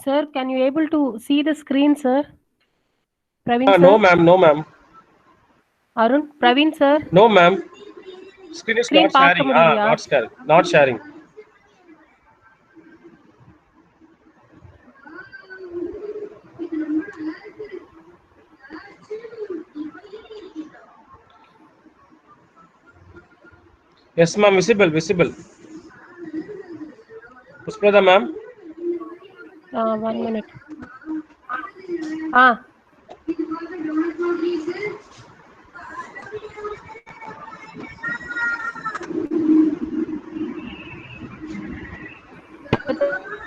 Sir, can you able to see the screen, sir? Praveen sir? No, ma'am. No, ma'am. Arun? Praveen sir? No, ma'am. Screen is Screen not பார்க்க sharing. முடியலையா? Not sharing. Not sharing. Yes, ma'am. Visible. Visible. Pusprada, ma'am. 1 minute. Ah,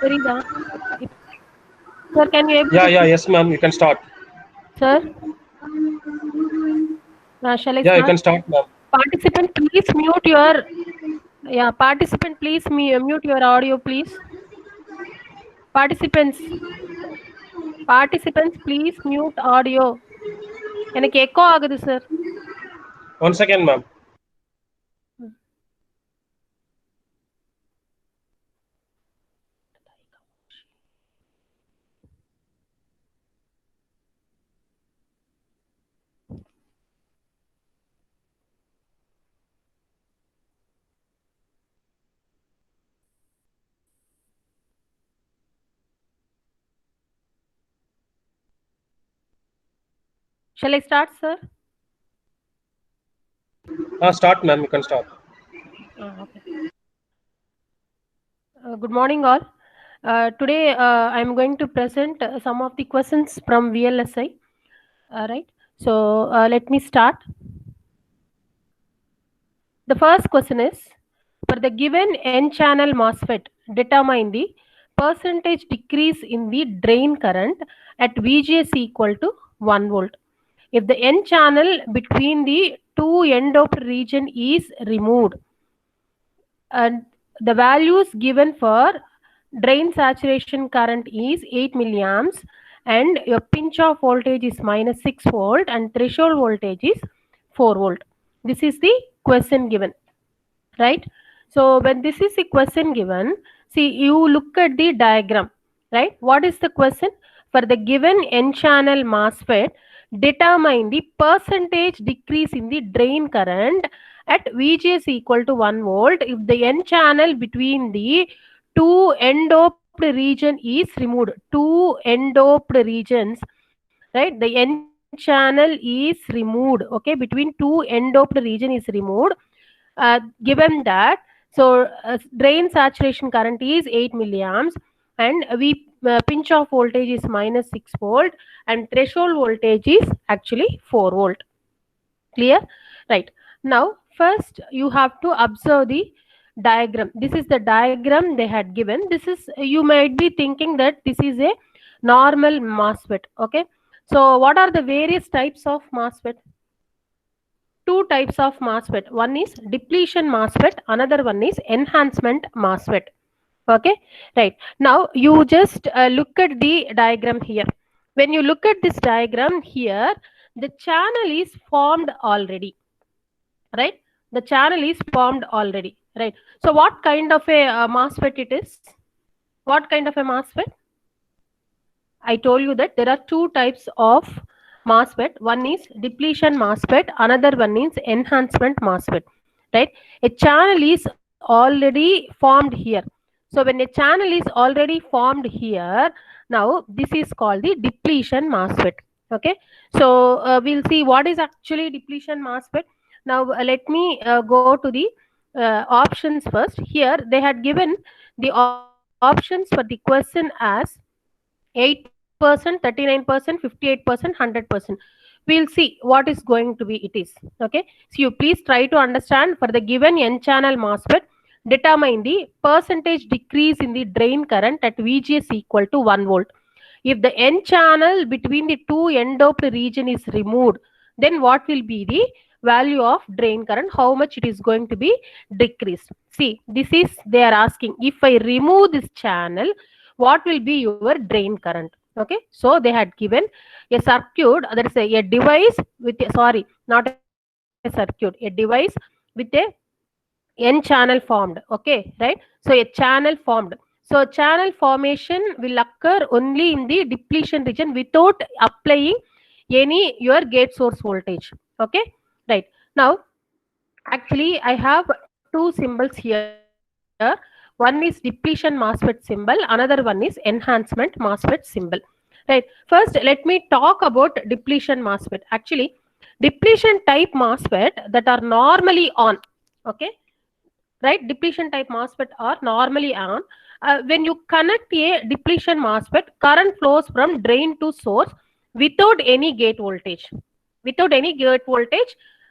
தெரியுதா? Sir, can you able Yeah, to yeah. see? Yes, ma'am. You can start. Sir, shall I Yeah, you start? can start, ma'am. Participant, please mute your. Yeah, participant, please mute your audio, please. Participants, please mute audio. எனக்கு echo ஆகுது sir. 1 second, ma'am. Shall I start, sir? Start, ma'am. You can start. Okay. Good morning, all. Today, I am going to present some of the questions from VLSI. Right. So, let me start. The first question is, for the given N-channel MOSFET, determine the percentage decrease in the drain current at VGS equal to 1 volt. If the N-channel between the two end-doped region is removed, and the values given for drain saturation current is 8 milliamps, and your pinch off voltage is minus 6 volt, and threshold voltage is 4 volt. This is the question given, right? So when this is a question given, see, you look at the diagram, right? What is the question? For the given N-channel MOSFET, determine the percentage decrease in the drain current at VGS equal to 1 volt if the N-channel between the two end-doped region is removed. Two end-doped regions, right? The N-channel is removed, okay? Between two end-doped region is removed. Given that, so drain saturation current is 8 milliamps, and we pinch off voltage is minus 6 volt, and threshold voltage is actually 4 volt. Clear? Right. Now, first you have to observe the diagram. This is the diagram they had given. This is, you might be thinking that this is a normal MOSFET. Okay. So, what are the various types of MOSFET? Two types of MOSFET. One is depletion MOSFET, another one is enhancement MOSFET. Okay, right. Now you just look at the diagram here. When you look at this diagram here, the channel is formed already, right? The channel is formed already, right? So what kind of a MOSFET it is? What kind of a MOSFET? I told you that there are two types of MOSFET. One is depletion MOSFET, another one is enhancement MOSFET, right? A channel is already formed here. So when a channel is already formed here, now this is called the depletion MOSFET. Okay, so we'll see what is actually depletion MOSFET. Now let me go to the options first. Here they had given the options for the question as 8%, 39%, 58%, 100%. We'll see what is going to be it is. Okay. So you please try to understand, for the given N-channel MOSFET, determine the percentage decrease in the drain current at VGS equal to 1 volt. If the N-channel between the two end-doped region is removed, then what will be the value of drain current? How much it is going to be decreased? See, this is, they are asking, if I remove this channel, what will be your drain current? Okay, so they had given a circuit, that is a device with a, sorry, not a circuit, a device with a N channel formed. Okay, right? So a channel formed. So channel formation will occur only in the depletion region without applying any your gate source voltage. Okay, right. Now actually I have two symbols here. One is depletion MOSFET symbol, another one is enhancement MOSFET symbol. Right. First, let me talk about depletion MOSFET. Actually, depletion type MOSFET that are normally on. Okay, right? Depletion type MOSFET are normally on. When you connect a depletion MOSFET, current flows from drain to source without any gate voltage,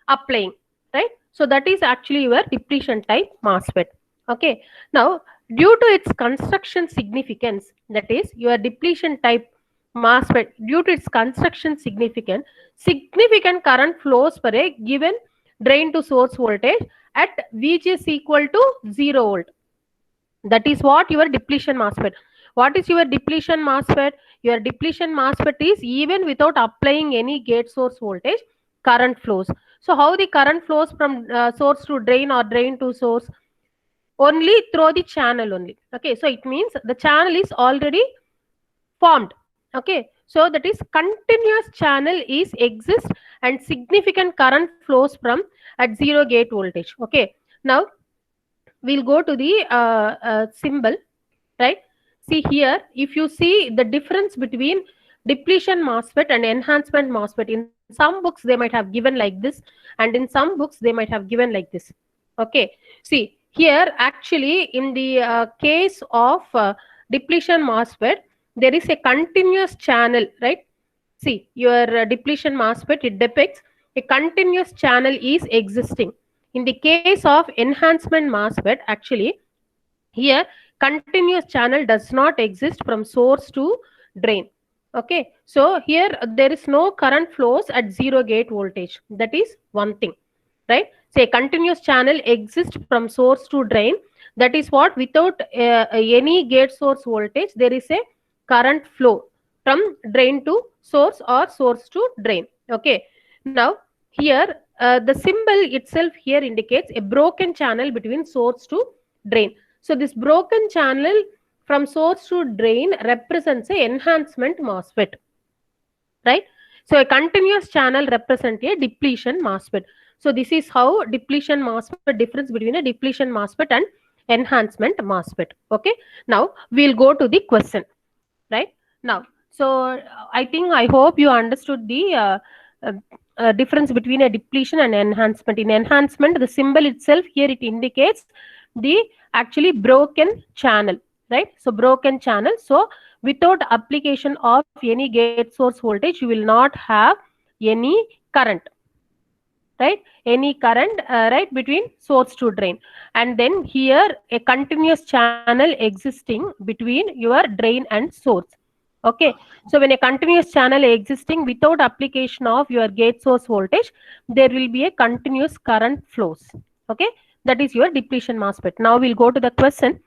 applying, right? So that is actually your depletion type MOSFET. Okay. Now, due to its construction significance, that is your depletion type MOSFET, due to its construction significant current flows for a given drain to source voltage at VGS equal to 0 volt. That is what your depletion MOSFET. What is your depletion MOSFET? Your depletion MOSFET is even without applying any gate source voltage, current flows. So how the current flows from source to drain or drain to source? Only through the channel only. Okay, so it means the channel is already formed. Okay, so that is continuous channel is exist and significant current flows from at 0 gate voltage. Okay, now we'll go to the symbol, right? See here, if you see the difference between depletion MOSFET and enhancement MOSFET, in some books they might have given like this, and in some books they might have given like this. Okay, see here actually in the case of depletion MOSFET, there is a continuous channel, right? See your depletion MOSFET, it depicts a continuous channel is existing. In the case of enhancement MOSFET, actually here continuous channel does not exist from source to drain. Okay, so here there is no current flows at 0 gate voltage. That is one thing, right? Say continuous channel exists from source to drain. That is what, without any gate source voltage, there is a current flow from drain to source or source to drain. Okay, now here the symbol itself here indicates a broken channel between source to drain. So this broken channel from source to drain represents a enhancement MOSFET, right? So a continuous channel represents a depletion MOSFET. So this is how depletion MOSFET, difference between a depletion MOSFET and enhancement MOSFET. Okay, now we'll go to the question, right? Now, so I hope you understood the difference between a depletion and enhancement. In enhancement, the symbol itself here, it indicates the actually broken channel, right? So broken channel. So without application of any gate source voltage, you will not have any current, right? Any current, right, between source to drain. And then here a continuous channel existing between your drain and source. Okay, so when a continuous channel existing without application of your gate source voltage, there will be a continuous current flows. Okay, that is your depletion MOSFET. Now we'll go to the question,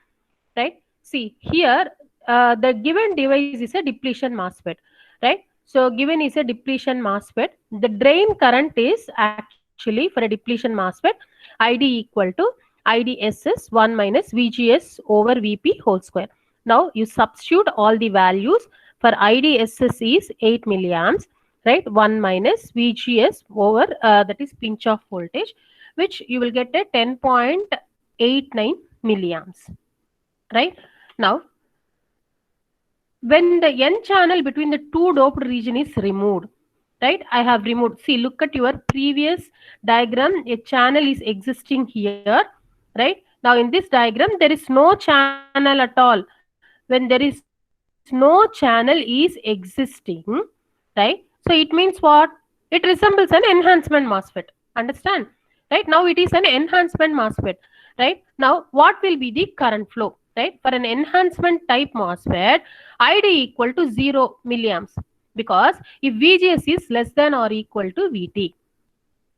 right? See here, the given device is a depletion MOSFET, right? So given is a depletion MOSFET. The drain current is actually for a depletion MOSFET, ID equal to IDSS 1 minus VGS over VP whole square. Now you substitute all the values. For IDSS is 8 milliamps, right? 1 minus VGS over that is pinch off voltage, which you will get a 10.89 milliamps, right? Now, when the N channel between the two doped region is removed, right? I have removed. See, look at your previous diagram. A channel is existing here, right? Now in this diagram, there is no channel at all. When there is no channel is existing, right? So it means what? It resembles an enhancement MOSFET. Understand? Right? Now it is an enhancement MOSFET. Right? Now what will be the current flow? Right? For an enhancement type MOSFET, ID equal to 0 milliamps. Because if VGS is less than or equal to VT,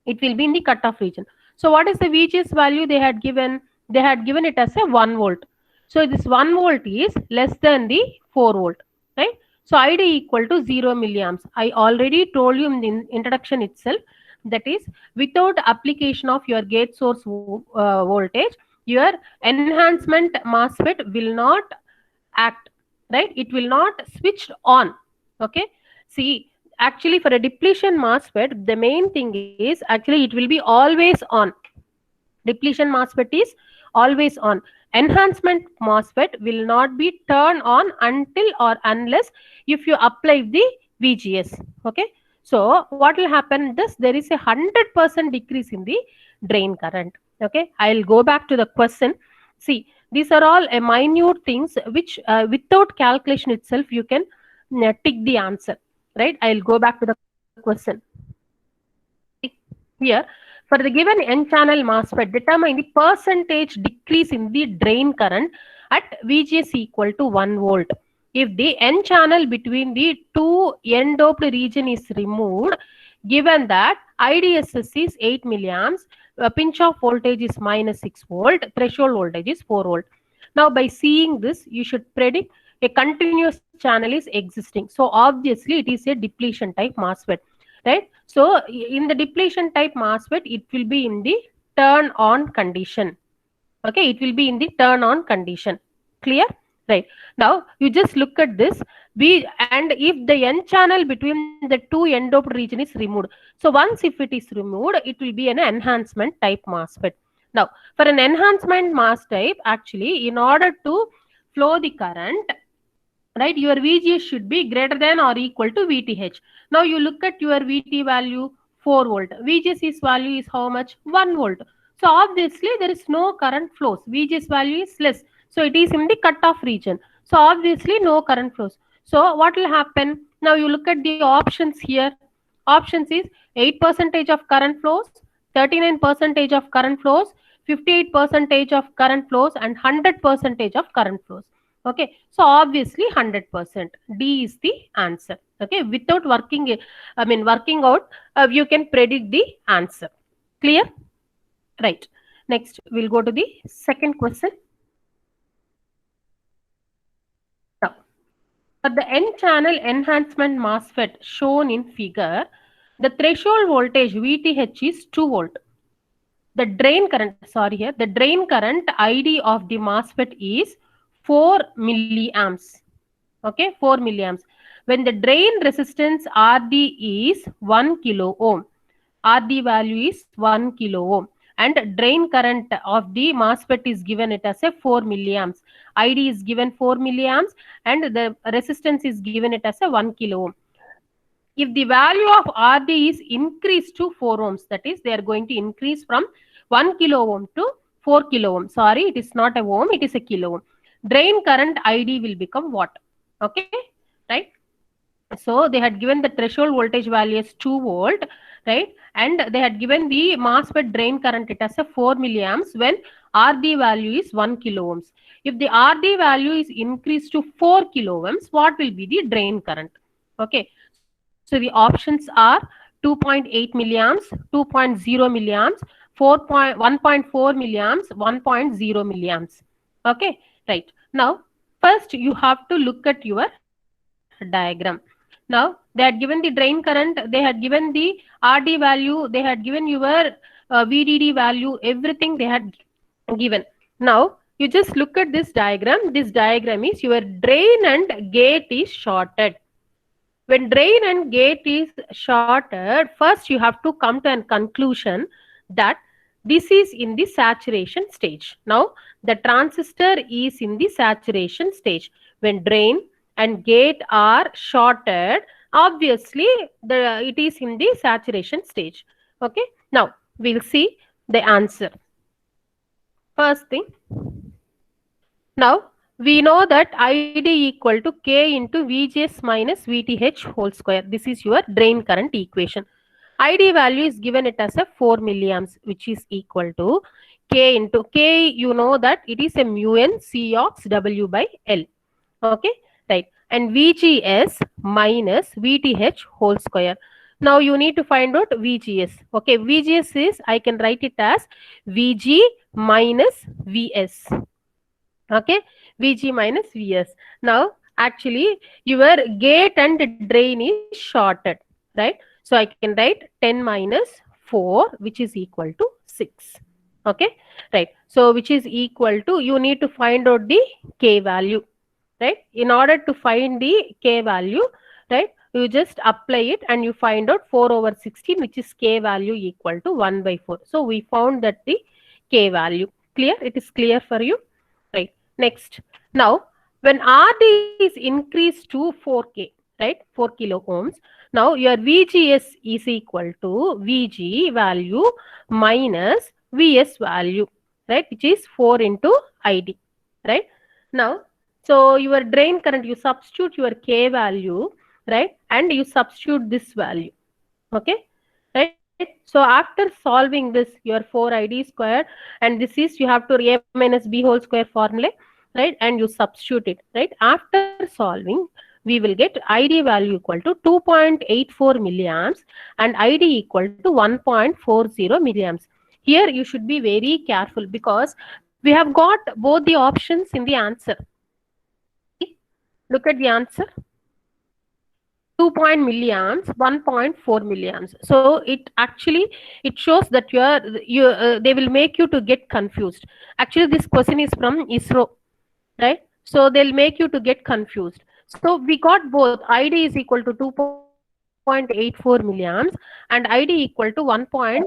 it will be in the cutoff region. So what is the VGS value they had given? They had given it as a 1 volt. So this 1 volt is less than the 4 volt, right? So ID equal to 0 milliamps. I already told you in the introduction itself, that is without application of your gate source voltage, your enhancement MOSFET will not act, right? It will not switch on. Okay. See, actually for a depletion MOSFET, the main thing is actually it will be always on. Depletion MOSFET is always on. Enhancement MOSFET will not be turned on until or unless if you apply the VGS. Okay. So what will happen? There is a 100% decrease in the drain current. Okay. I'll go back to the question. See, these are all minute things which without calculation itself you can tick the answer. Right. I'll go back to the question. Here, for the given N-channel MOSFET, determine the percentage decrease in the drain current at VGS equal to 1 volt. If the N-channel between the two N-doped region is removed, given that IDSS is 8 milliamps, pinch-off voltage is minus 6 volt, threshold voltage is 4 volt. Now, by seeing this, you should predict a continuous channel is existing. So, obviously, it is a depletion type MOSFET. Right. So in the depletion type MOSFET, it will be in the turn on condition. Okay, it will be in the turn on condition. Clear? Right. Now you just look at this. And if the N channel between the two N-doped region is removed. So once if it is removed, it will be an enhancement type MOSFET. Now for an enhancement MOS type, actually in order to flow the current, right, your VGS should be greater than or equal to VTH. Now you look at your VT value 4 volt. VGS value is how much? 1 volt. So obviously there is no current flows. VGS value is less. So it is in the cutoff region. So obviously no current flows. So what will happen? Now you look at the options here. Options is 8% of current flows, 39% of current flows, 58% of current flows, and 100% of current flows. Okay, so obviously 100%. D is the answer. Okay, without working out, you can predict the answer. Clear? Right. Next, we'll go to the second question. Now, for the N-channel enhancement MOSFET shown in figure, the threshold voltage VTH is 2 volt. The drain current, the drain current ID of the MOSFET is 4 milliamps. Okay, 4 milliamps. When the drain resistance RD is 1 kilo ohm, RD value is 1 kilo ohm, and drain current of the MOSFET is given it as a 4 milliamps. ID is given 4 milliamps, and the resistance is given it as a 1 kilo ohm. If the value of RD is increased to 4 ohms, that is, they are going to increase from 1 kilo ohm to 4 kilo ohm. Sorry, it is not a ohm, it is a kilo ohm. Drain current ID will become what? Okay, right? So they had given the threshold voltage value as 2 volt, right? And they had given the MOSFET drain current it as a 4 milliamps when RD value is 1 kilo ohms. If the RD value is increased to 4 kilo ohms, what will be the drain current? Okay, so the options are 2.8 milliamps, 2.0 milliamps, 1.4 milliamps, 1.0 milliamps. Okay, right. Now, first you have to look at your diagram. Now, they had given the drain current, they had given the RD value, they had given your VDD value, everything they had given. Now, you just look at this diagram. This diagram is your drain and gate is shorted. When drain and gate is shorted, first you have to come to a conclusion that this is in the saturation stage. Now, the transistor is in the saturation stage. When drain and gate are shorted, obviously it is in the saturation stage. Okay. Now, we'll see the answer. First thing. Now, we know that ID equal to K into VGS minus VTH whole square. This is your drain current equation. ID value is given it as a 4 milliamps, which is equal to K into K. You know that it is a mu n C ox W by L. Okay, right. And VGS minus VTH whole square. Now you need to find out VGS. Okay, VGS is, I can write it as VG minus VS. Okay, VG minus VS. Now, actually, your gate and drain is shorted, right? So, I can write 10 minus 4, which is equal to 6. Okay, right. So, which is equal to, you need to find out the K value. right? In order to find the K value, right, you just apply it and you find out 4 over 16, which is K value equal to 1 by 4. So we found that the K value. Clear? It is clear for you? Right. Next. Now, when RD is increased to 4K, right, 4 kilo ohms, now your VGS is equal to VG value minus VS value, right, which is 4 into ID, right? Now, so your drain current, you substitute your K value, right, and you substitute this value, okay, right? So after solving this, your 4ID squared, and this is, you have to A minus B whole square formula, right, and you substitute it, right? After solving, we will get ID value equal to 2.84 milliamps and ID equal to 1.40 milliamps. Here you should be very careful because we have got both the options in the answer. See, look at the answer. 2 milliamps, 1.4 milliamps. So it actually, it shows that they will make you to get confused. Actually, this question is from ISRO, right? So they'll make you to get confused. So we got both. ID is equal to 2.84 milliamps and ID equal to 1.40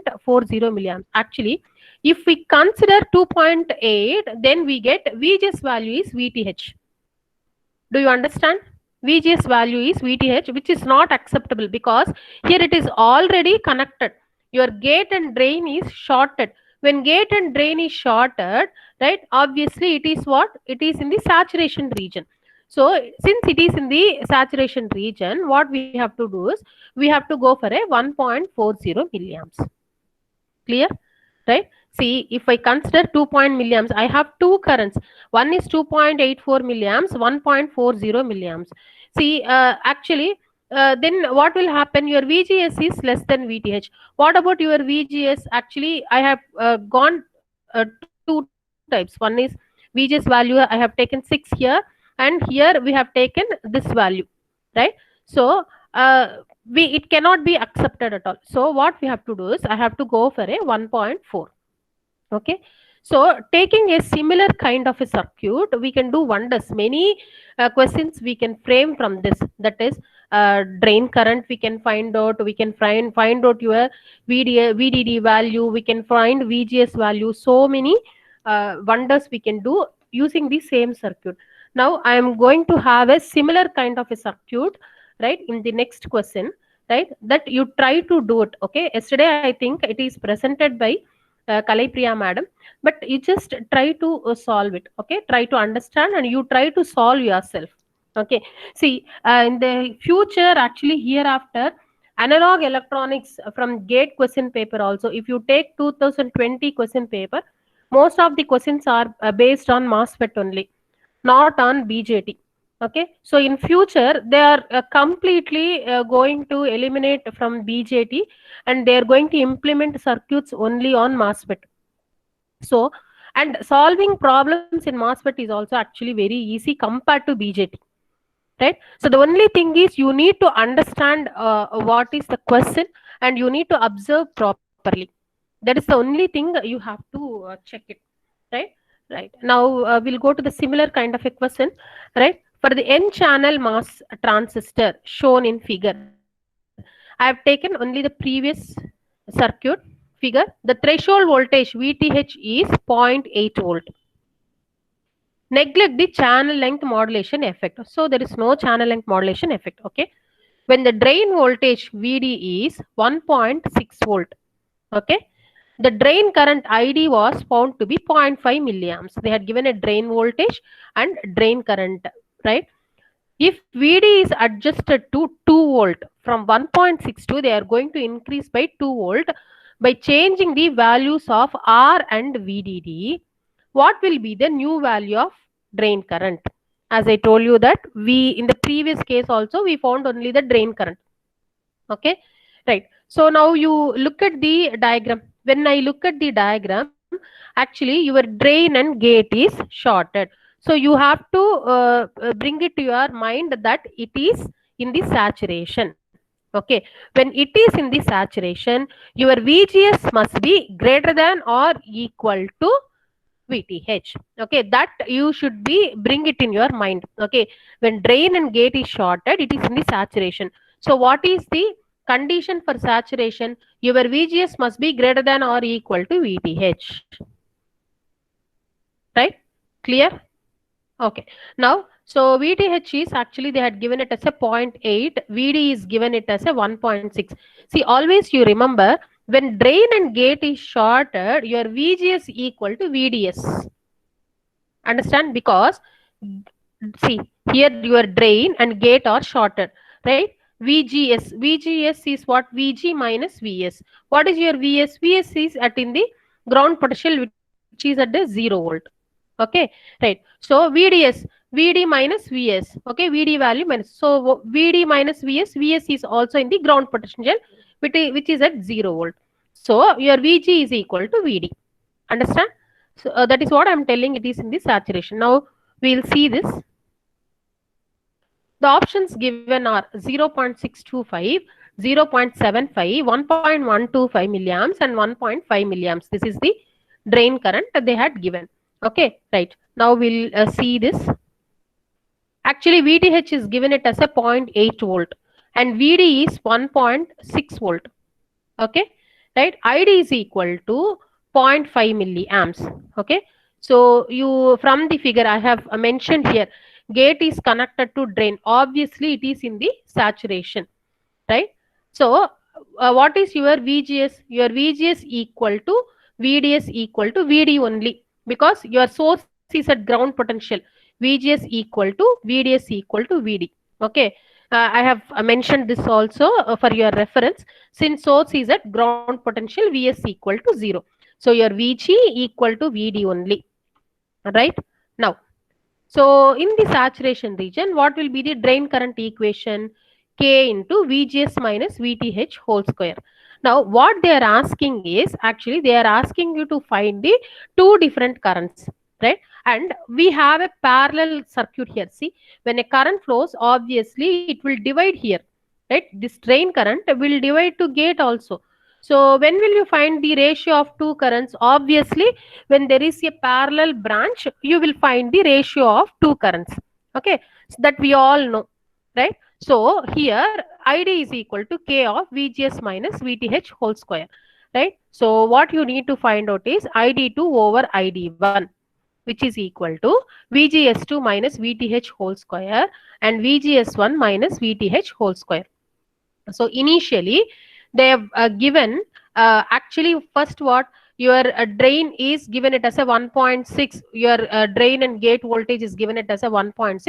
milliamps. Actually, if we consider 2.8, then we get VGS value is VTH. Do you understand? VGS value is VTH, which is not acceptable because here it is already connected. Your gate and drain is shorted. When gate and drain is shorted, right, obviously it is what? It is in the saturation region. So since it is in the saturation region, what we have to do is we have to go for a 1.40 milliamps. Clear? Right? See, if I consider 2 milliamps, I have two currents. One is 2.84 milliamps, 1.40 milliamps. See, then what will happen? Your VGS is less than VTH. What about your VGS? Actually, I have gone two types. One is VGS value, I have taken 6 here, and here we have taken this value, right? So, it cannot be accepted at all. So what we have to do is I have to go for a 1.4. Okay, so taking a similar kind of a circuit, we can do wonders. Many questions we can frame from this. That is, drain current we can find out. We can find out your VDD value. We can find VGS value. So many wonders we can do using the same circuit. Now I am going to have a similar kind of a circuit, right, in the next question, right, that you try to do it. Okay, yesterday I think it is presented by Kalaipriya madam, but you just try to solve it. Okay, try to understand and you try to solve yourself. Okay, see, in the future, actually hereafter, analog electronics from GATE question paper also, if you take 2020 question paper, most of the questions are based on MOSFET only, not on BJT. Okay, so in future they are completely going to eliminate from BJT and they are going to implement circuits only on MOSFET. So, and solving problems in MOSFET is also actually very easy compared to BJT, right? So the only thing is you need to understand what is the question and you need to observe properly. That is the only thing you have to check it, right? Right. Now we'll go to the similar kind of a question, right? For the N-channel MOS transistor shown in figure, I have taken only the previous circuit figure. The threshold voltage VTH is 0.8 volt. Neglect the channel length modulation effect. So there is no channel length modulation effect. Okay. When the drain voltage VD is 1.6 volt. Okay. The drain current ID was found to be 0.5 milliamps. They had given a drain voltage and drain current, right? If VD is adjusted to 2 volt from 1.62, they are going to increase by 2 volt by changing the values of R and VDD. What will be the new value of drain current? As I told you that in the previous case also we found only the drain current. Okay, right. So now you look at the diagram. When I look at the diagram, actually your drain and gate is shorted. So you have to bring it to your mind that it is in the saturation. Okay, when it is in the saturation, your VGS must be greater than or equal to VTH. Okay, that you should be bring it in your mind. Okay, when drain and gate is shorted, it is in the saturation. So what is the condition for saturation? Your VGS must be greater than or equal to VTH. Right? Clear? Okay. Now, so VTH is actually they had given it as a 0.8, VD is given it as a 1.6. See, always you remember when drain and gate is shorted, your VGS equal to VDS. Understand? Because see here your drain and gate are shorted, right? VGS is what? VG minus VS. What is your VS? VS is at in the ground potential, which is at the 0 volt. Okay, right? So VD minus VS. Okay, VD value minus. So VD minus VS is also in the ground potential, which is at 0 volt. So your VG is equal to VD. Understand? So that is what I'm telling, it is in the saturation. Now we'll see this. The options given are 0.625, 0.75, 1.125 milliamps and 1.5 milliamps. This is the drain current that they had given. Okay, right. Now we'll see this. Actually, VTH is given it as a 0.8 volt and VD is 1.6 volt. Okay, right? ID is equal to 0.5 milliamps. Okay, so you from the figure I have mentioned here, gate is connected to drain. Obviously, it is in the saturation, right? So, what is your VGS? Your VGS equal to VDS equal to VD only, because your source is at ground potential. VGS equal to VDS equal to VD. Okay, I have mentioned this also for your reference. Since source is at ground potential, Vs equal to 0. So your Vg equal to Vd only, right? Now, so in the saturation region, what will be the drain current equation? K into VGS minus VTH whole square. Now, what they are asking is, actually they are asking you to find the two different currents, right? And we have a parallel circuit here. See, when a current flows, obviously it will divide here, right? This drain current will divide to gate also. So when will you find the ratio of two currents? Obviously, when there is a parallel branch, you will find the ratio of two currents. Okay, so that we all know, right? So here id is equal to k of vgs minus vth whole square, right? So what you need to find out is id2 over id1, which is equal to vgs2 minus vth whole square and vgs1 minus vth whole square. So initially they have given actually first what your drain is given it as a 1.6, your drain and gate voltage is given it as a 1.6.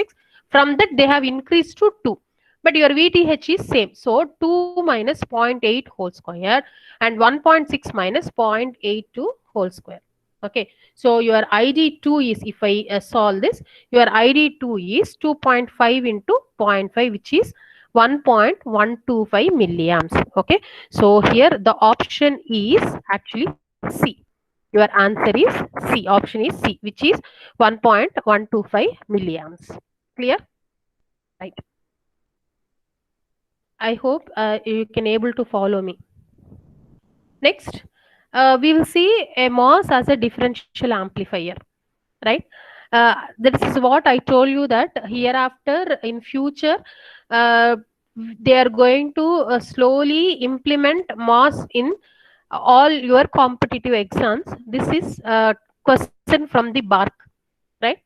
From that they have increased to 2, but your VTH is same. So 2 minus 0.8 whole square and 1.6 minus 0.82 whole square. Okay, so your ID2 is, if I solve this, your ID2 is 2.5 into 0.5, which is 1.125 milliamps. Okay, so here the option is actually C. Your answer is C. Option is C, which is 1.125 milliamps. Clear? Right. I hope you can able to follow me. Next, we will see a MOS as a differential amplifier, right? This is what I told you, that hereafter in future, uh, they are going to slowly implement MOS in all your competitive exams. This is a question from the BARC, right?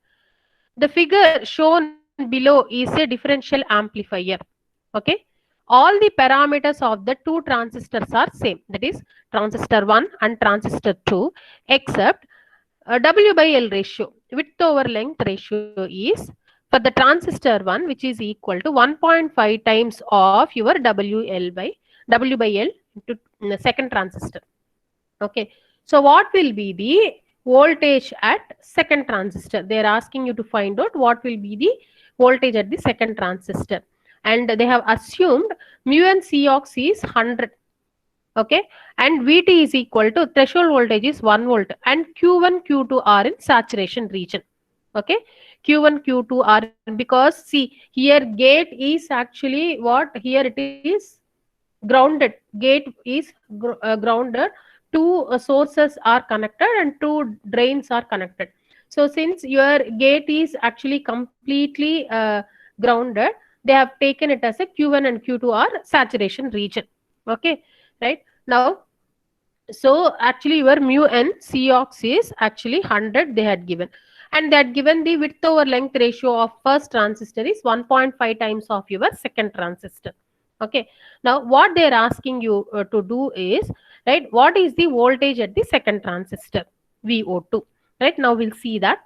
The figure shown below is a differential amplifier. Okay, all the parameters of the two transistors are same, that is transistor 1 and transistor 2, except W by L ratio, width over length ratio is for the transistor 1, which is equal to 1.5 times of your W by L into the second transistor. Okay, so what will be the voltage at second transistor? They are asking you to find out what will be the voltage at the second transistor, and they have assumed mu and Cox is 100. Okay, and Vt is equal to threshold voltage is 1 volt and Q1 Q2 are in saturation region. Okay, Q1 Q2 are, because see here gate is actually what, here it is grounded, gate is grounded two sources are connected and two drains are connected. So since your gate is actually completely grounded, they have taken it as a Q1 and Q2 are saturation region. Okay, right? Now, so actually your mu n Cox is actually 100 they had given, and they had given the width over length ratio of first transistor is 1.5 times of your second transistor. Okay, now what they are asking you to do is, right, what is the voltage at the second transistor, VO2, right? Now we'll see that.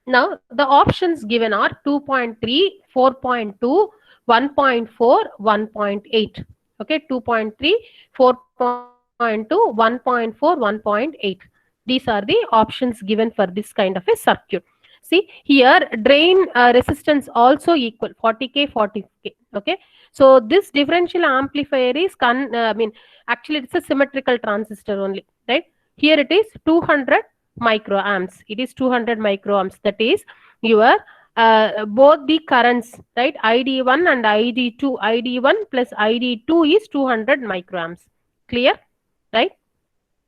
Now the options given are 2.3, 4.2, 1.4, 1.8. Okay, 2.3, 4.2, 1.4, 1.8. These are the options given for this kind of a circuit. See here, drain resistance also equal 40k, 40k. Okay, so this differential amplifier is actually it's a symmetrical transistor only, right? Here it is 200 microamps. It is 200 microamps. That is your both the currents, right? ID1 and ID2. ID1 plus ID2 is 200 microamps. Clear, right?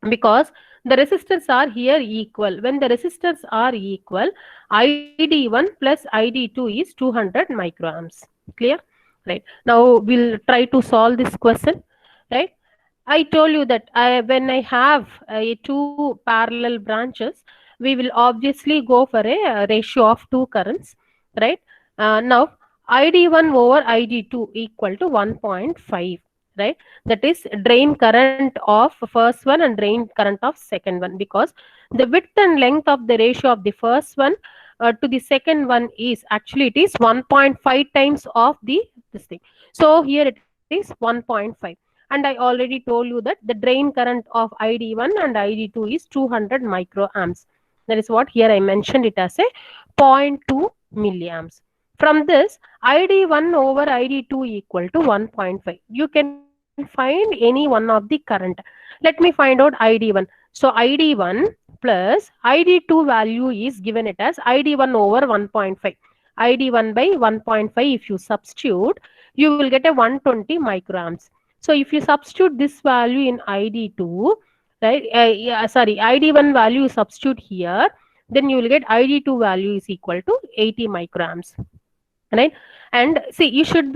Because the resistors are here equal. When the resistors are equal, ID1 plus ID2 is 200 microamps. Clear, right? Now we'll try to solve this question, right? I told you that when I have two parallel branches, we will obviously go for a ratio of two currents, right? Now, ID1 over ID2 equal to 1.5, right? That is drain current of first one and drain current of second one, because the width and length of the ratio of the first one to the second one is actually it is 1.5 times of the this thing. So here it is 1.5. And I already told you that the drain current of ID1 and ID2 is 200 microamps. That is what here I mentioned it as a 0.2 milliamps. From this, ID1 over ID2 equal to 1.5. You can find any one of the current. Let me find out ID1. So ID1 plus ID2 value is given it as ID1 over 1.5. ID1 by 1.5, if you substitute, you will get a 120 microamps. So if you substitute this value in ID2, right? ID1 value you substitute here, then you will get ID2 value is equal to 80 microamps, right? And see, you should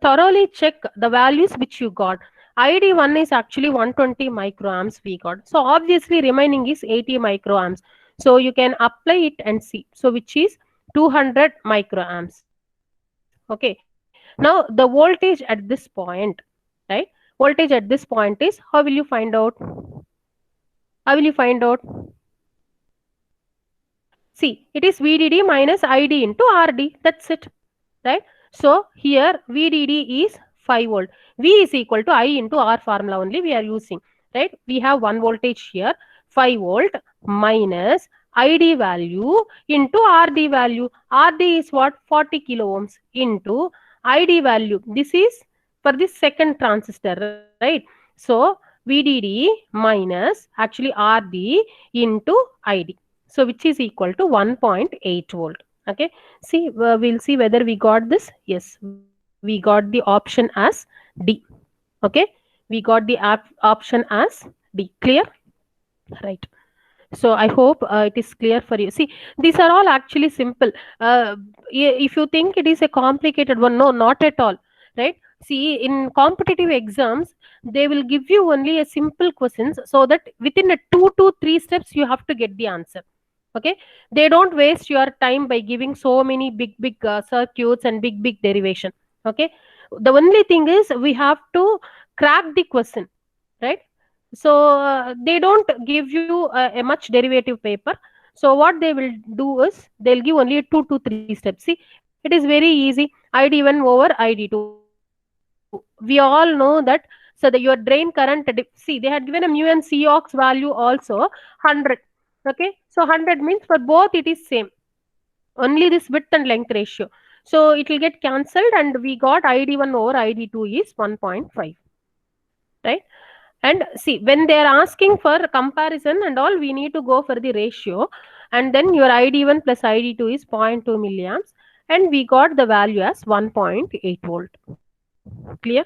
thoroughly check the values which you got. ID1 is actually 120 microamps we got. So obviously remaining is 80 microamps. So you can apply it and see. So which is 200 microamps. Okay. Now the voltage at this point, right? Voltage at this point is, how will you find out? How will you find out? See, it is VDD minus ID into RD. That's it, right? So here VDD is 5 volt. V is equal to I into R formula only we are using, right? We have one voltage here, 5 volt minus ID value into RD value. RD is what? 40 kilo ohms into ID value. This is for the second transistor, right? So VDD minus actually RD into ID. So which is equal to 1.8 volt. Okay. See, we'll see whether we got this. Yes, we got the option as D. Okay. We got the option as D. Clear? Right. So I hope it is clear for you. See, these are all actually simple. If you think it is a complicated one, no, not at all. Right? See, in competitive exams, they will give you only a simple questions so that within a 2 to 3 steps you have to get the answer. Okay, they don't waste your time by giving so many big circuits and big derivation. Okay, the only thing is we have to crack the question, right? So they don't give you a much derivative paper. So what they will do is they'll give only 2 to 3 steps. See, it is very easy. ID1 over ID2, we all know that. So your drain current, see, they had given a mu and Cox value also 100. Okay, so 100 means for both it is same, only this width and length ratio. So it will get cancelled and we got ID1 over ID2 is 1.5, right? And see, when they are asking for comparison and all, we need to go for the ratio, and then your ID1 plus ID2 is 0.2 milliamps, and we got the value as 1.8 volt. Clear?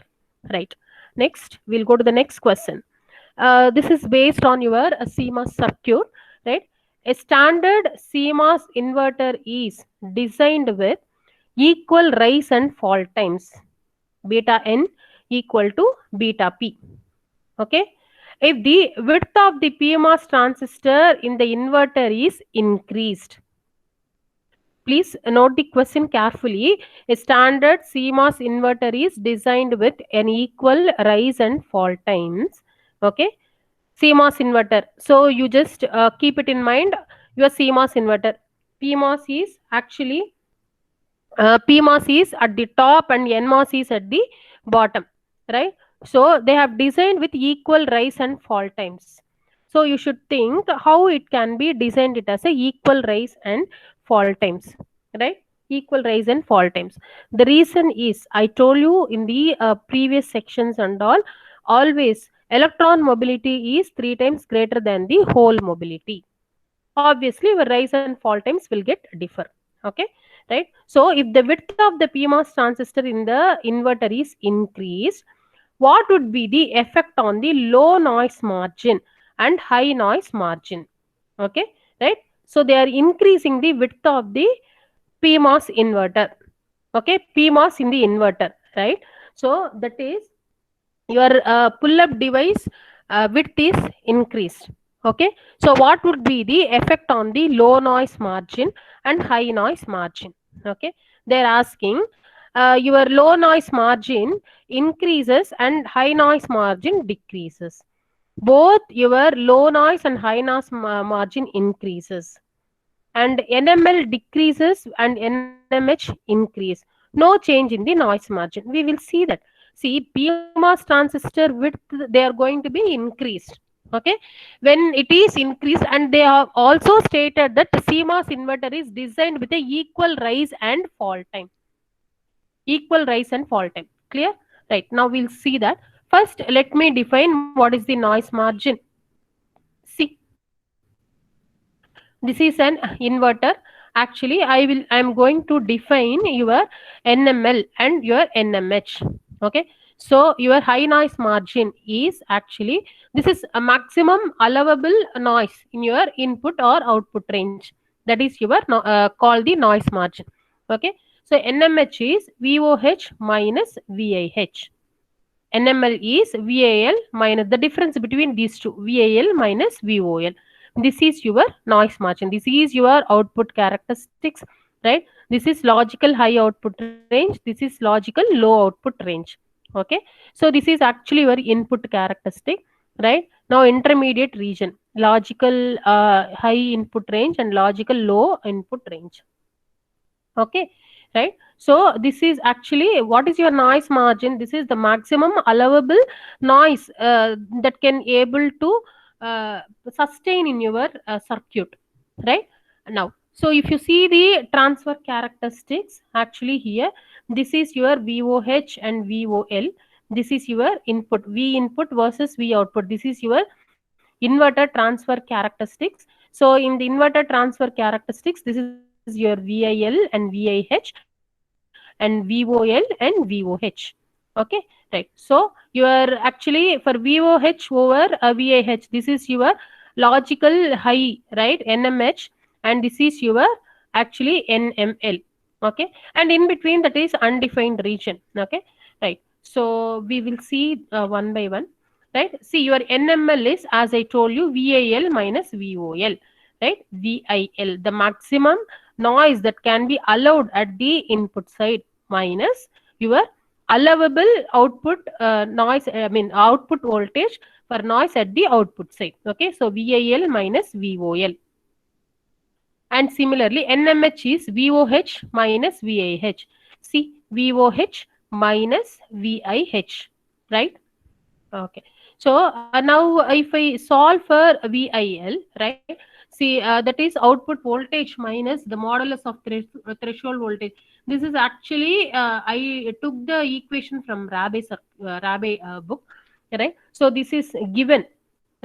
Right. Next, we'll go to the next question. This is based on your CMOS circuit, right? A standard CMOS inverter is designed with equal rise and fall times, beta n equal to beta p. Okay, if the width of the PMOS transistor in the inverter is increased, please note the question carefully. A standard CMOS inverter is designed with an equal rise and fall times. Okay, CMOS inverter. So you just keep it in mind. Your CMOS inverter. PMOS is actually PMOS is at the top and NMOS is at the bottom, right? So they have designed with equal rise and fall times. So you should think how it can be designed it as a equal rise and fall times, right? Equal rise and fall times. The reason is I told you in the previous sections and all, always electron mobility is 3 times greater than the hole mobility. Obviously your rise and fall times will get differ. Okay, right? So if the width of the PMOS transistor in the inverter is increased, what would be the effect on the low noise margin and high noise margin? Okay, right? So they are increasing the width of the PMOS inverter. Okay, PMOS in the inverter, right? So that is your pull-up device width is increased. Okay, so what would be the effect on the low noise margin and high noise margin? Okay, they're asking your low noise margin increases and high noise margin decreases. Both your low noise and high noise margin increases, and NML decreases and NMH increase. No change in the noise margin. We will see that. See, PMOS transistor width, they are going to be increased. Okay, when it is increased, and they have also stated that CMOS inverter is designed with a equal rise and fall time. Equal rise and fall time. Clear? Right. Now we'll see that. First, let me define what is the noise margin. See, this is an inverter. Actually I'm going to define your NML and your NMH. Okay, so your high noise margin is actually, this is a maximum allowable noise in your input or output range. That is your called the noise margin. Okay, so NMH is VOH minus VIH. NML is VAL minus the difference between these two, VAL minus VOL. This is your noise margin. This is your output characteristics, right? This is logical high output range. This is logical low output range. Okay. So this is actually your input characteristic, right? Now intermediate region, logical high input range and logical low input range. Okay, right? So this is actually what is your noise margin. This is the maximum allowable noise that can able to sustain in your circuit, right? Now, so if you see the transfer characteristics, actually here this is your VOH and VOL. This is your input, V input versus V output. This is your inverter transfer characteristics. So in the inverter transfer characteristics, this is your VIL and VIH and VOL and VOH. Okay, right? So your actually for VOH over VIH, this is your logical high, right? NMH, and this is your actually NML. Okay, and in between that is undefined region. Okay, right? So we will see one by one. Right, see your NML is, as I told you, VAL minus VOL, right? VIL, the maximum noise that can be allowed at the input side, minus your allowable output noise, output voltage for noise at the output side. Okay, so VIL minus VOL. And similarly NMH is VOH minus VIH. See, VOH minus VIH, right? Okay, so now if I solve for VIL, right? See, that is output voltage minus the modulus of threshold voltage. This is actually I took the equation from Rabe book, right? So this is given,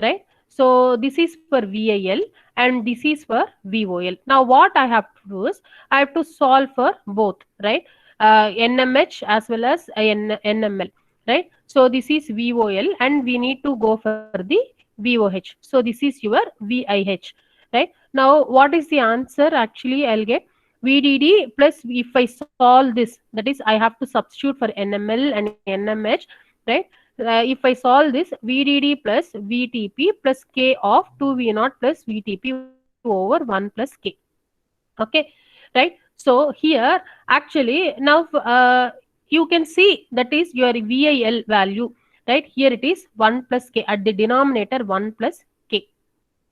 right? So this is for VIL and this is for VOL. Now what I have to do is I have to solve for both, right? NMH as well as NML. right? So this is VOL, and we need to go for the VOH. So this is your VIH, right? Now what is the answer? Actually, I'll get VDD plus, if I solve this, that is I have to substitute for NML and NMH, right? If I solve this, VDD plus VTP plus K of 2V0 plus VTP over 1 plus K. Okay, right? So here actually now you can see that is your VIL value, right? Here it is 1 plus K, at the denominator 1 plus K.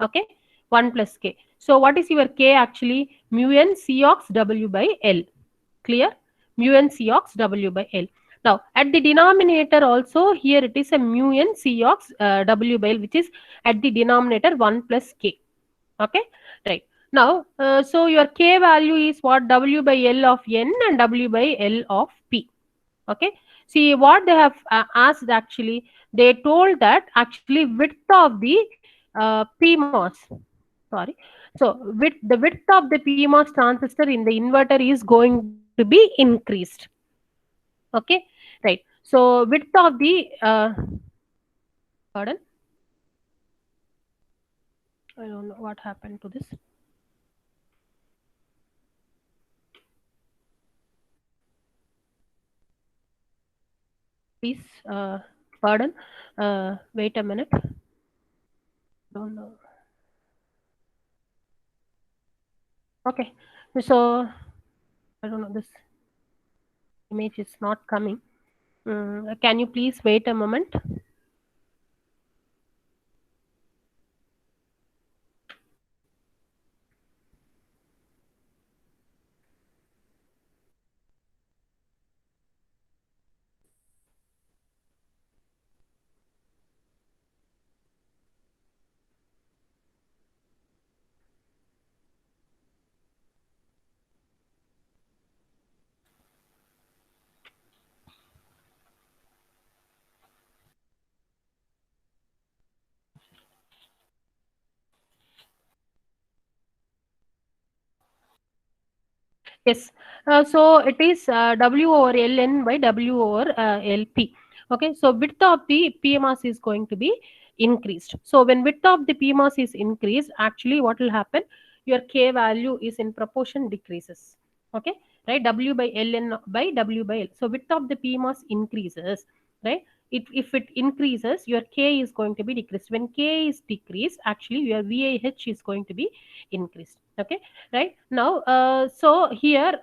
Okay, 1 plus K. So what is your K actually? Mu n C ox W by L. Clear? Mu n C ox W by L. Now at the denominator also, here it is a mu n C ox W by L, which is at the denominator 1 plus K. Okay, right. Now so your K value is what? W by L of n and W by L of P. Okay, see what they have asked. Actually, they told that actually width of the PMOS, sorry, so the width of the PMOS transistor in the inverter is going to be increased. Okay, right. So width of the pardon, I don't know what happened to this. Please pardon, wait a minute. Don't know. Okay, so I don't know, this image is not coming. Can you please wait a moment? Yes, so it is W over Ln by W over Lp. Okay, so width of the PMOS is going to be increased. So when width of the PMOS is increased, actually what will happen? Your K value is in proportion decreases. Okay, right? W by Ln by W by L. So width of the PMOS increases, right? If it increases, your K is going to be decreased. When K is decreased, actually your VIH is going to be increased. Okay, right? Now so here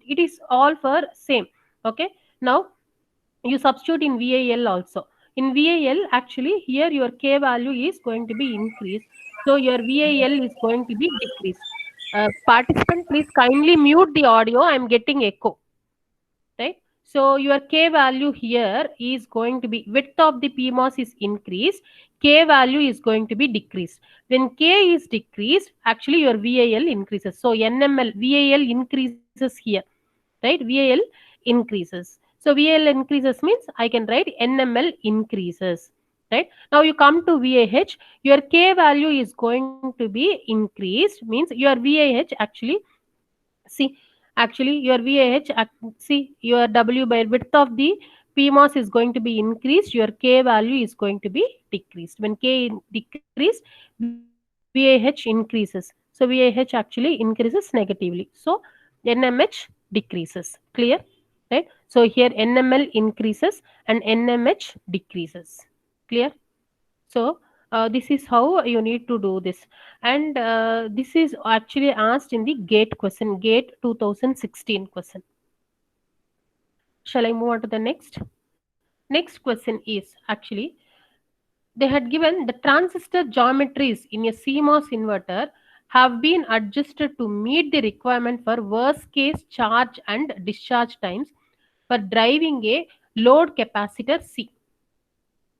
it is all for same. Okay, now you substitute in VAL also. In VAL, actually here your K value is going to be increased, so your VAL is going to be decreased. Participant, please kindly mute the audio, I am getting echo, right? So your K value here is going to be, width of the PMOS is increased, K value is going to be decreased. When K is decreased, actually your VAL increases. So NML VAL increases here, right? VAL increases. So VAL increases means I can write NML increases, right? Now you come to VAH, your K value is going to be increased, means your VAH actually, see, actually your see, your W by width of the PMOS is going to be increased, your K value is going to be decreased. When K decreased, VAH increases. So VAH actually increases negatively. So NMH decreases. Clear? Right? So here NML increases and NMH decreases. Clear? So this is how you need to do this, and this is actually asked in the GATE question, GATE 2016 question. Shall I move on to the next? Next question is actually, they had given the transistor geometries in a CMOS inverter have been adjusted to meet the requirement for worst case charge and discharge times for driving a load capacitor C.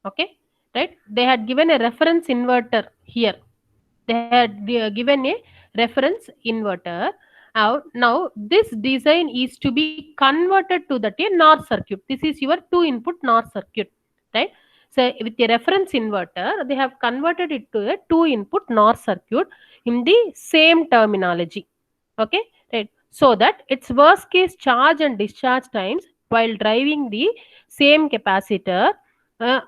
Okay, right? They had given a reference inverter here. They had given a reference inverter. Now this design is to be converted to that a NOR circuit. This is your two input NOR circuit, right? So with the reference inverter, they have converted it to a two input NOR circuit in the same terminology. Okay, right? So that its worst case charge and discharge times while driving the same capacitor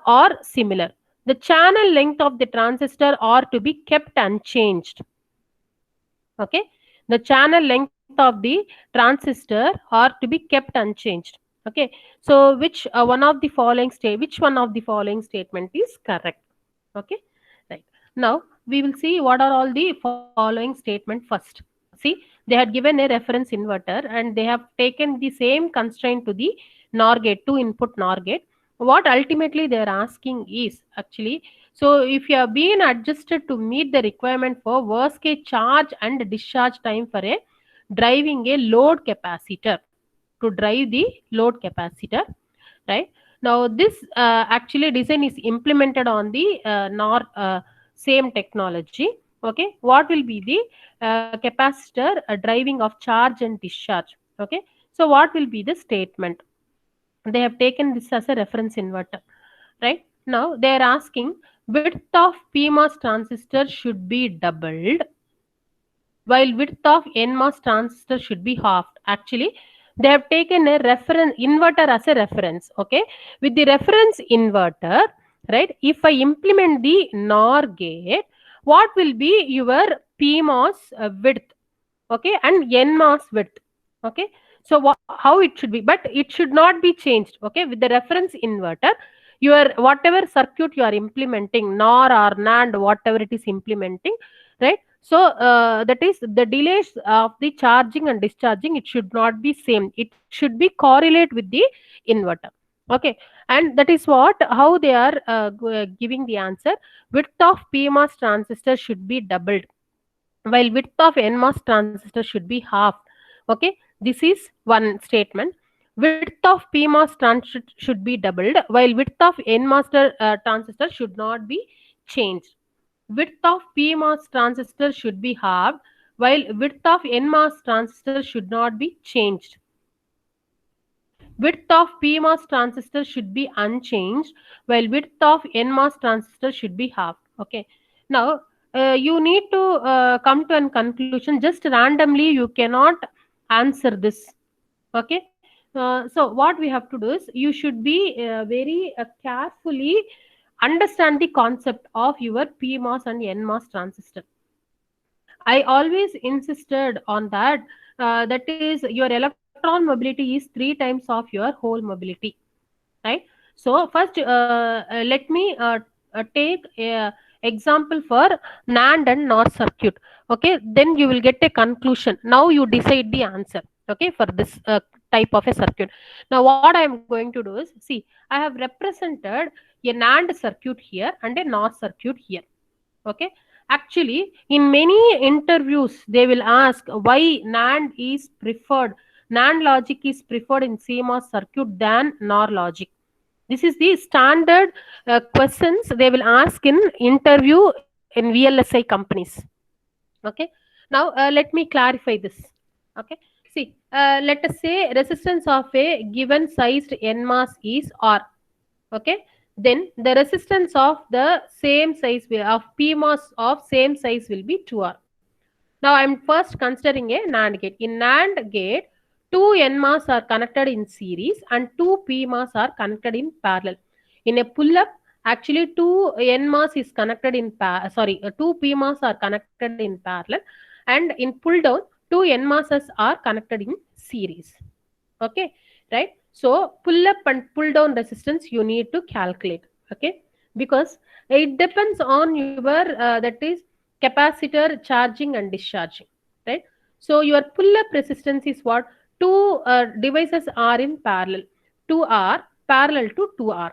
or similar. The channel length of the transistor are to be kept unchanged. Okay, the channel length of the transistor are to be kept unchanged. Okay, so which one of the following statement is correct? Okay, right. Now we will see what are all the following statement first. See, they had given a reference inverter and they have taken the same constraint to the NOR gate, two input NOR gate. What ultimately they are asking is actually, so if you have been adjusted to meet the requirement for worst case charge and discharge time for a driving a load capacitor, to drive the load capacitor, right? Now this actually design is implemented on the NOR same technology. Okay, what will be the capacitor driving of charge and discharge? Okay, so what will be the statement? They have taken this as a reference inverter, right? Now they are asking width of PMOS transistor should be doubled while width of NMOS transistor should be halved. Actually, they have taken a reference inverter as a reference. Okay, with the reference inverter, right? If I implement the NOR gate, what will be your PMOS width? Okay, and NMOS width. Okay, so how it should be, but it should not be changed. Okay, with the reference inverter, your whatever circuit you are implementing, NOR or NAND, whatever it is implementing, right? So that is the delays of the charging and discharging, it should not be same, it should be correlate with the inverter. Okay, and that is what how they are giving the answer. Width of PMOS transistor should be doubled while width of NMOS transistor should be half. Okay, this is one statement. Width of PMOS transistor should be doubled while width of NMOS transistor should not be changed. Width of PMOS transistor should be halved while width of NMOS transistor should not be changed. Width of PMOS transistor should be unchanged while width of NMOS transistor should be halved. Okay. Now you need to come to a conclusion. Just randomly you cannot answer this. Okay. So what we have to do is you should be very carefully understand the concept of your PMOS and NMOS transistor. I always insisted on that. That is, your electron mobility is 3 times of your whole mobility, right? So first, let me take a example for NAND and NOR circuit. Okay, then you will get a conclusion. Now you decide the answer. Okay, for this type of a circuit. Now what I am going to do is, see, I have represented a NAND circuit here and a NOR circuit here. Okay, actually in many interviews they will ask why NAND logic is preferred in CMOS circuit than NOR logic. This is the standard questions they will ask in interview in VLSI companies. Okay, now let me clarify this. Okay, see, let us say resistance of a given sized NMOS is R. Okay, then the resistance of the same size of PMOS of same size will be 2R. Now I am first considering a NAND gate. In NAND gate, two NMOS are connected in series and two PMOS are connected in parallel. In a pull-up, actually two NMOS is connected in two PMOS are connected in parallel, and in pull down, two NMOSs are connected in series. Okay, right? So pull up and pull down resistance you need to calculate. Okay, because it depends on your that is capacitor charging and discharging, right? So your pull up resistance is what? Two devices are in parallel. 2R parallel to 2R.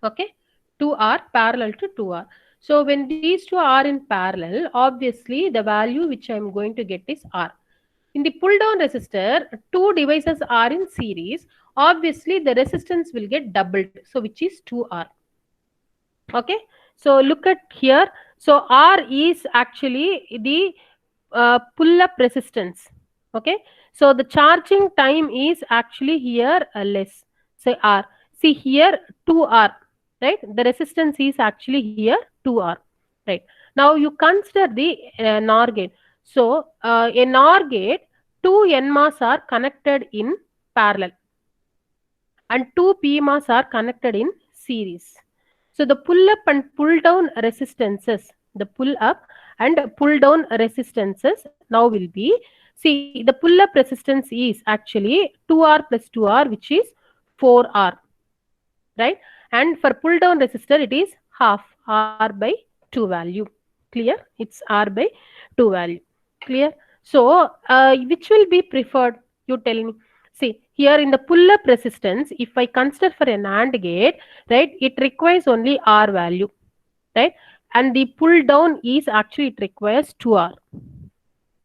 Okay, 2R parallel to 2R. So when these two are in parallel, obviously the value which I am going to get is R. In the pull down resistor, two devices are in series. Obviously, the resistance will get doubled. So, which is 2R. Okay. So, look at here. So, R is actually the pull up resistance. Okay. So, the charging time is actually here less. So, R. See here 2R. Right. The resistance is actually here 2R. Right. Now, you consider the NOR gate. So, a NOR gate, two NMOS are connected in parallel. and two PMOS are connected in series. So the pull up and pull down resistances, the pull up and pull down resistances now will be, see, the pull up resistance is actually 2R plus 2R, which is 4R, right? And for pull down resistor, it is half R by 2 value. Clear? It's R by 2 value. Clear? So, which will be preferred? You tell me. See, here in the pull up resistance, if I consider for an AND gate, right, it requires only R value, right? And the pull down is actually, it requires 2R,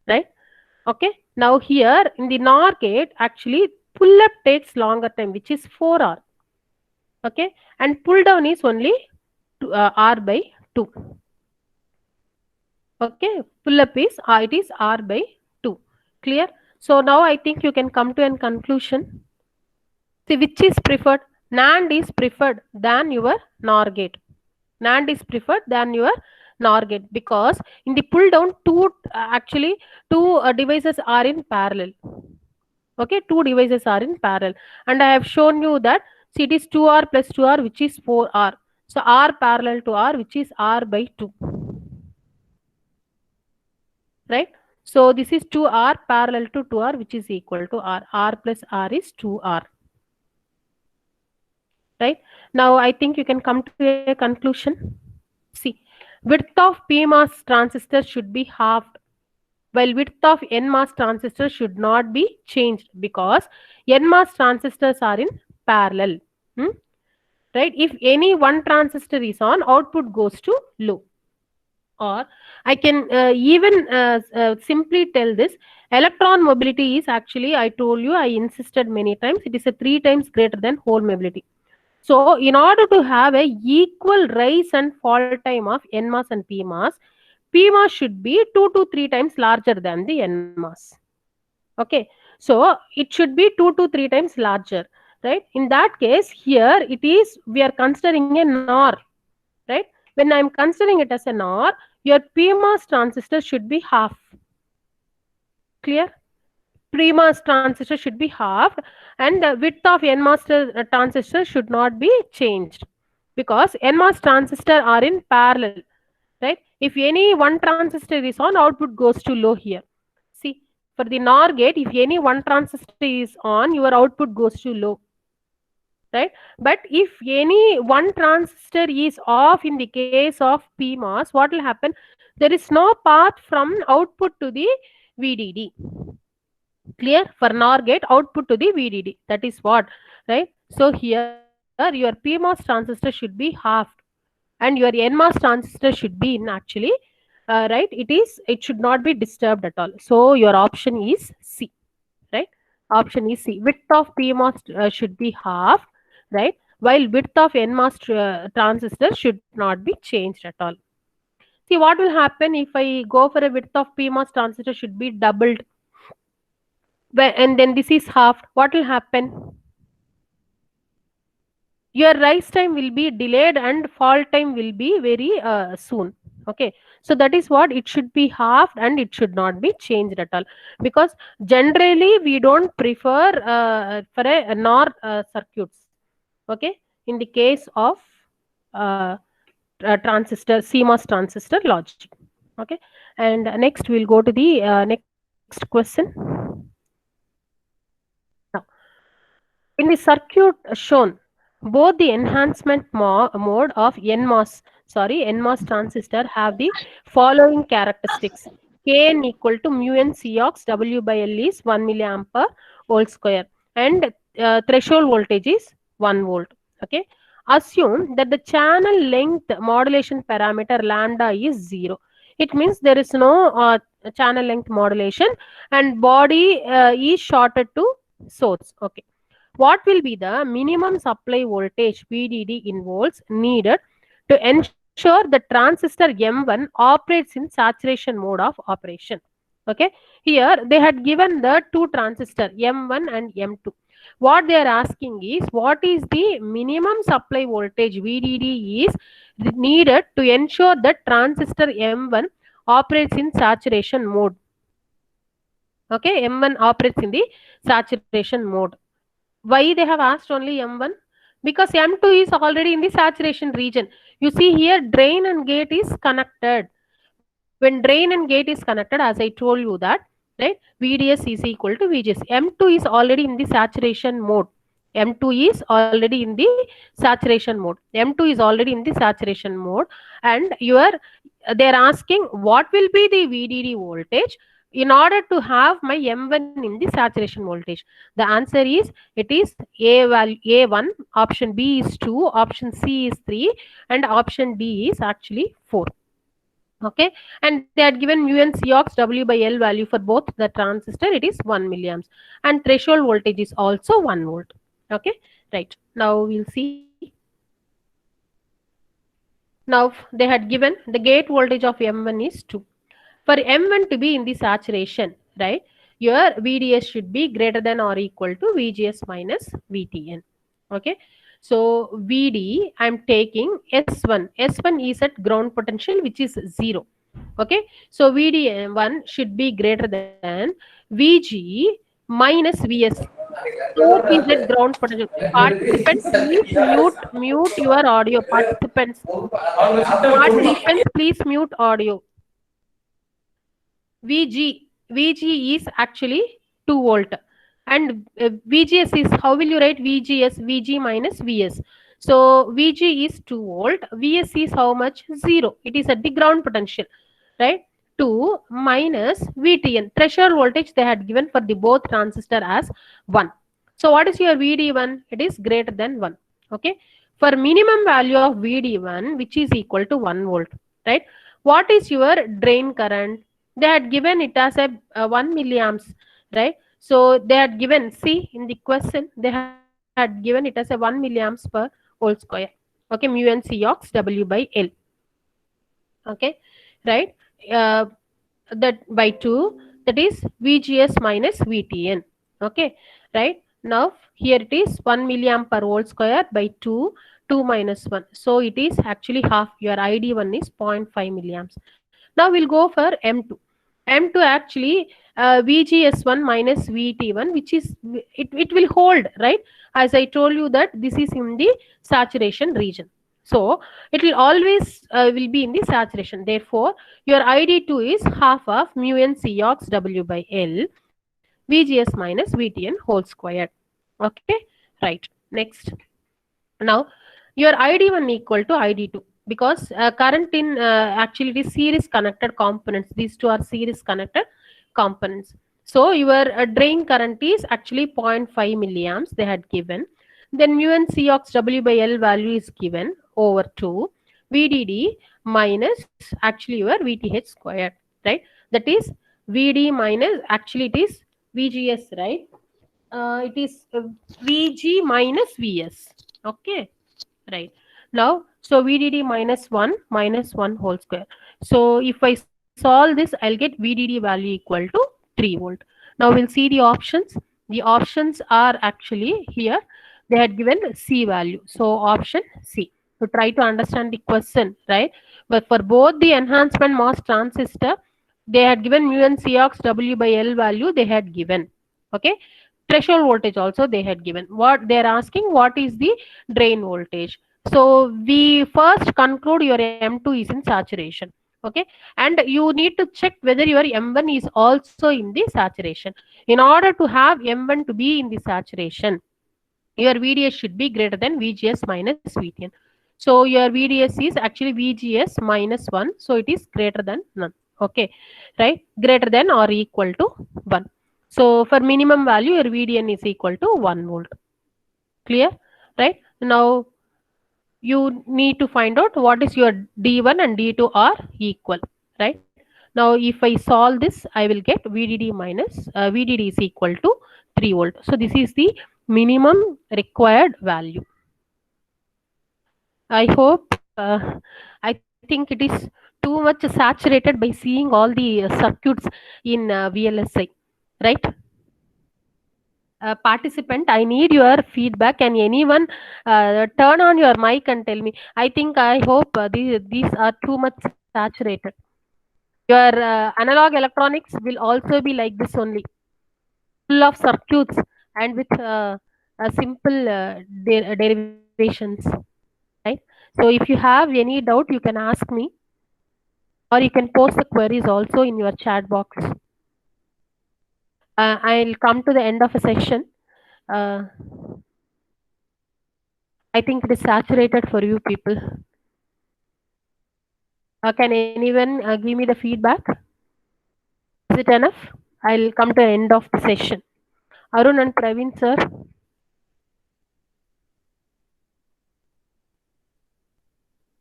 right? Okay. Now here in the NOR gate, actually pull up takes longer time, which is 4R. Okay. And pull down is only R by 2. Okay. Pull up is, it is R by 2. Clear? So now I think you can come to a conclusion. See, which is preferred? NAND is preferred than your NOR gate. NAND is preferred than your NOR gate, because in the pull down, actually two devices are in parallel. Okay, two devices are in parallel, and I have shown you that, see, it is 2R plus 2R, which is 4R. So R parallel to R, which is R by 2. Right? So this is 2R parallel to 2R, which is equal to R. R plus R is 2R. Right? Now I think you can come to a conclusion. See, width of PMOS transistor should be halved, while width of NMOS transistor should not be changed, because NMOS transistors are in parallel. Right? If any one transistor is on, output goes to low. Or I can even simply tell this, electron mobility is actually, I told you, I insisted many times, it is a 3 times greater than hole mobility. So in order to have a equal rise and fall time of NMOS and PMOS should be 2 to 3 times larger than the NMOS. Okay, so it should be 2 to 3 times larger, right? In that case, here it is, we are considering a NOR, right? When I am considering it as a NOR, your PMOS transistor should be half. Clear? PMOS transistor should be halved, and the width of NMOS transistor should not be changed, because NMOS transistor are in parallel, right? If any one transistor is on, output goes to low here. See, for the NOR gate, if any one transistor is on, your output goes to low, right? But if any one transistor is off in the case of PMOS, what will happen? There is no path from output to the VDD. Clear? For NOR gate, output to the VDD. That is what, right? So here your PMOS transistor should be halved, and your NMOS transistor should be in, actually, right? It should not be disturbed at all. So your option is C, right? Option is C. Width of PMOS should be halved, right? While width of NMOS transistor should not be changed at all. See, what will happen if I go for a width of PMOS transistor should be doubled, and then this is halved? What will happen? Your rise time will be delayed and fall time will be very soon. Okay, so that is what, it should be halved and it should not be changed at all, because generally we don't prefer for a NOR circuits. Okay, in the case of transistor, CMOS transistor logic. Okay, and next we'll go to the next question. Now, in the circuit shown, both the enhancement mode of NMOS transistor have the following characteristics. Kn equal to mu n Cox, W by L is 1 milliampere whole square, and threshold voltage is 1 volt. Okay. Assume that the channel length modulation parameter lambda is 0. It means there is no channel length modulation, and body is shorted to source. Okay. What will be the minimum supply voltage VDD in volts needed to ensure the transistor M1 operates in saturation mode of operation? Okay, here they had given the two transistors M1 and M2. What they are asking is, what is the minimum supply voltage VDD is needed to ensure that transistor M1 operates in saturation mode. Okay, M1 operates in the saturation mode. Why they have asked only M1? Because M2 is already in the saturation region. You see here, drain and gate is connected. When drain and gate is connected, as I told you that, right, VDS is equal to VGS. M2 is already in the saturation mode. M2 is already in the saturation mode. M2 is already in the saturation mode, and they're asking what will be the VDD voltage in order to have my M1 in the saturation voltage. The answer is, it is A value A1, option B is 2, option C is 3, and option D is actually 4. Okay, and they had given mu and Cox W by L value for both the transistor, it is 1 milliamps, and threshold voltage is also 1 volt. Okay, right, now we'll see. Now they had given the gate voltage of M1 is 2. For M1 to be in the saturation, right, your VDS should be greater than or equal to VGS minus VTN. Okay, so VD, I'm taking S1. S1 is at ground potential, which is 0. Okay, so VD1 should be greater than VG minus VS. Source is at ground potential. Participants, please mute your audio. Participants, please mute audio. VG is actually 2 volt, and VGS is, how will you write VGS? VG minus VS. So VG is 2 volt, VS is how much? 0. It is at the ground potential, right? 2 minus VTN. Threshold voltage they had given for the both transistor as 1. So what is your VD1? It is greater than 1. Okay. For minimum value of VD1, which is equal to 1 volt, right? What is your drain current? They had given it as a 1 milliamps, right? So they had given, see in the question, they had given it as a 1 milliamps per whole square. Okay, mu and Cox W by L. Okay, right? Uh, that by 2, that is VGS minus VTN. Okay, right? Now here it is 1 milliamp per volt square by 2, 2 minus 1. So it is actually half. Your ID1 is 0.5 milliamps. Now we'll go for M2. M2 actually VGS1 minus VT1, which is, it will hold, right? As I told you that this is in the saturation region. So it will always will be in the saturation. Therefore, your ID2 is half of mu n Cox W by L, VGS minus VTN whole squared. Okay, right. Next. Now, your ID1 equal to ID2, because current in actually it is series connected components. These two are series connected components. So your drain current is actually 0.5 milliamps they had given. Then mu and Cox W by L value is given over 2 VDD minus actually your VTH squared, right? That is VD minus, actually it is VGS, right? It is VG minus VS. Okay, right. Now, so VDD minus 1 whole square. So if I solve this, I'll get VDD value equal to 3 volt. Now we'll see the options. The options are actually here. They had given C value. So option C. To try to understand the question, right? But for both the enhancement MOS transistor, they had given mu and Cox W by L value they had given. Okay. Threshold voltage also they had given. What they are asking, what is the drain voltage? So we first conclude your M2 is in saturation. Okay, and you need to check whether your M1 is also in the saturation. In order to have M1 to be in the saturation, your VDS should be greater than VGS minus VTN. So your VDS is actually VGS minus 1. So it is greater than none. Okay, right? Greater than or equal to 1. So for minimum value, your VDN is equal to 1 volt. Clear? Right? Now you need to find out what is your D1 and D2 are equal. Right? Now if I solve this, I will get VDD minus VDD is equal to 3 volt. So this is the minimum required value. I hope, I think it is too much saturated by seeing all the circuits in VLSI, right? Participant, I need your feedback. Can anyone turn on your mic and tell me? I think, I hope these are too much saturated. Your analog electronics will also be like this only, full of circuits and with simple derivations, right? So if you have any doubt, you can ask me, or you can post the queries also in your chat box. I'll come to the end of a section. Uh, I think it is saturated for you people. Can anyone give me the feedback? Is it enough? I'll come to the end of the session. Arun and Praveen, sir.